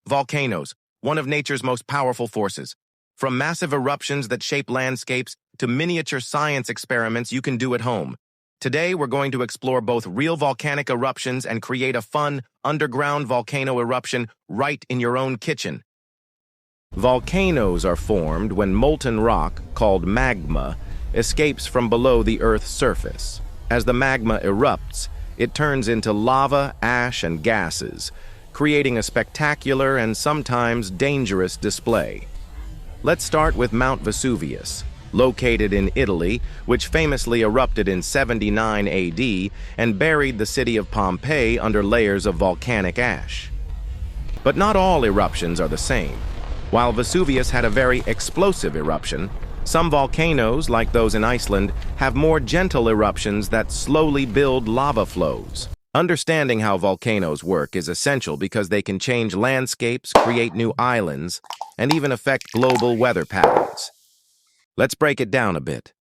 Volcanoes, one of nature's most powerful forces. From massive eruptions that shape landscapes to miniature science experiments you can do at home. Today, we're going to explore both real volcanic eruptions and create a fun, underground volcano eruption right in your own kitchen. Volcanoes are formed when molten rock, called magma, escapes from below the Earth's surface. As the magma erupts, it turns into lava, ash, and gases, creating a spectacular and sometimes dangerous display. Let's start with Mount Vesuvius, located in Italy, which famously erupted in 79 AD and buried the city of Pompeii under layers of volcanic ash. But not all eruptions are the same. While Vesuvius had a very explosive eruption, some volcanoes, like those in Iceland, have more gentle eruptions that slowly build lava flows. Understanding how volcanoes work is essential because they can change landscapes, create new islands, and even affect global weather patterns. Let's break it down a bit.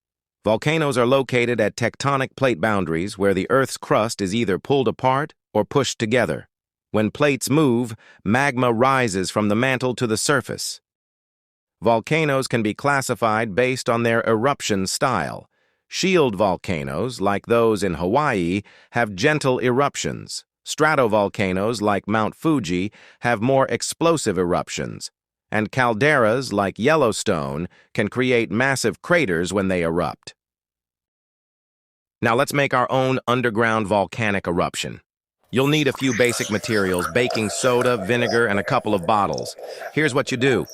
Volcanoes are located at tectonic plate boundaries where the Earth's crust is either pulled apart or pushed together. When plates move, magma rises from the mantle to the surface. Volcanoes can be classified based on their eruption style. Shield volcanoes, like those in Hawaii, have gentle eruptions. Stratovolcanoes, like Mount Fuji, have more explosive eruptions. And calderas, like Yellowstone, can create massive craters when they erupt. Now let's make our own underground volcanic eruption. You'll need a few basic materials: baking soda, vinegar, and a couple of bottles. Here's what you do.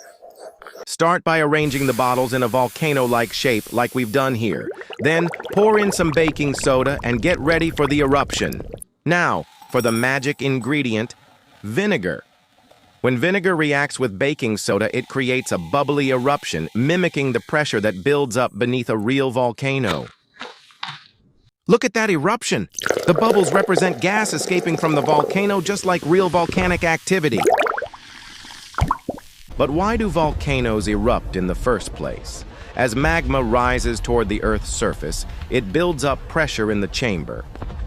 Start by arranging the bottles in a volcano-like shape like we've done here. Then pour in some baking soda and get ready for the eruption. Now, for the magic ingredient, vinegar. When vinegar reacts with baking soda, it creates a bubbly eruption, mimicking the pressure that builds up beneath a real volcano. Look at that eruption! The bubbles represent gas escaping from the volcano, just like real volcanic activity. But why do volcanoes erupt in the first place? As magma rises toward the Earth's surface, it builds up pressure in the chamber.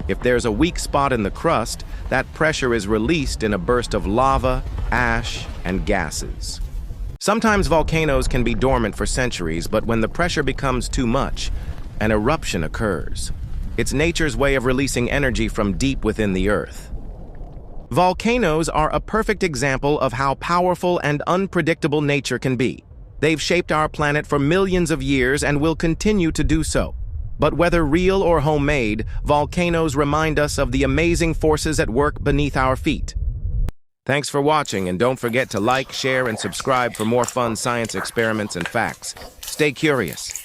If there's a weak spot in the crust, that pressure is released in a burst of lava, ash, and gases. Sometimes volcanoes can be dormant for centuries, but when the pressure becomes too much, an eruption occurs. It's nature's way of releasing energy from deep within the Earth. Volcanoes are a perfect example of how powerful and unpredictable nature can be. They've shaped our planet for millions of years and will continue to do so. But whether real or homemade, volcanoes remind us of the amazing forces at work beneath our feet. Thanks for watching, and don't forget to like, share, and subscribe for more fun science experiments and facts. Stay curious.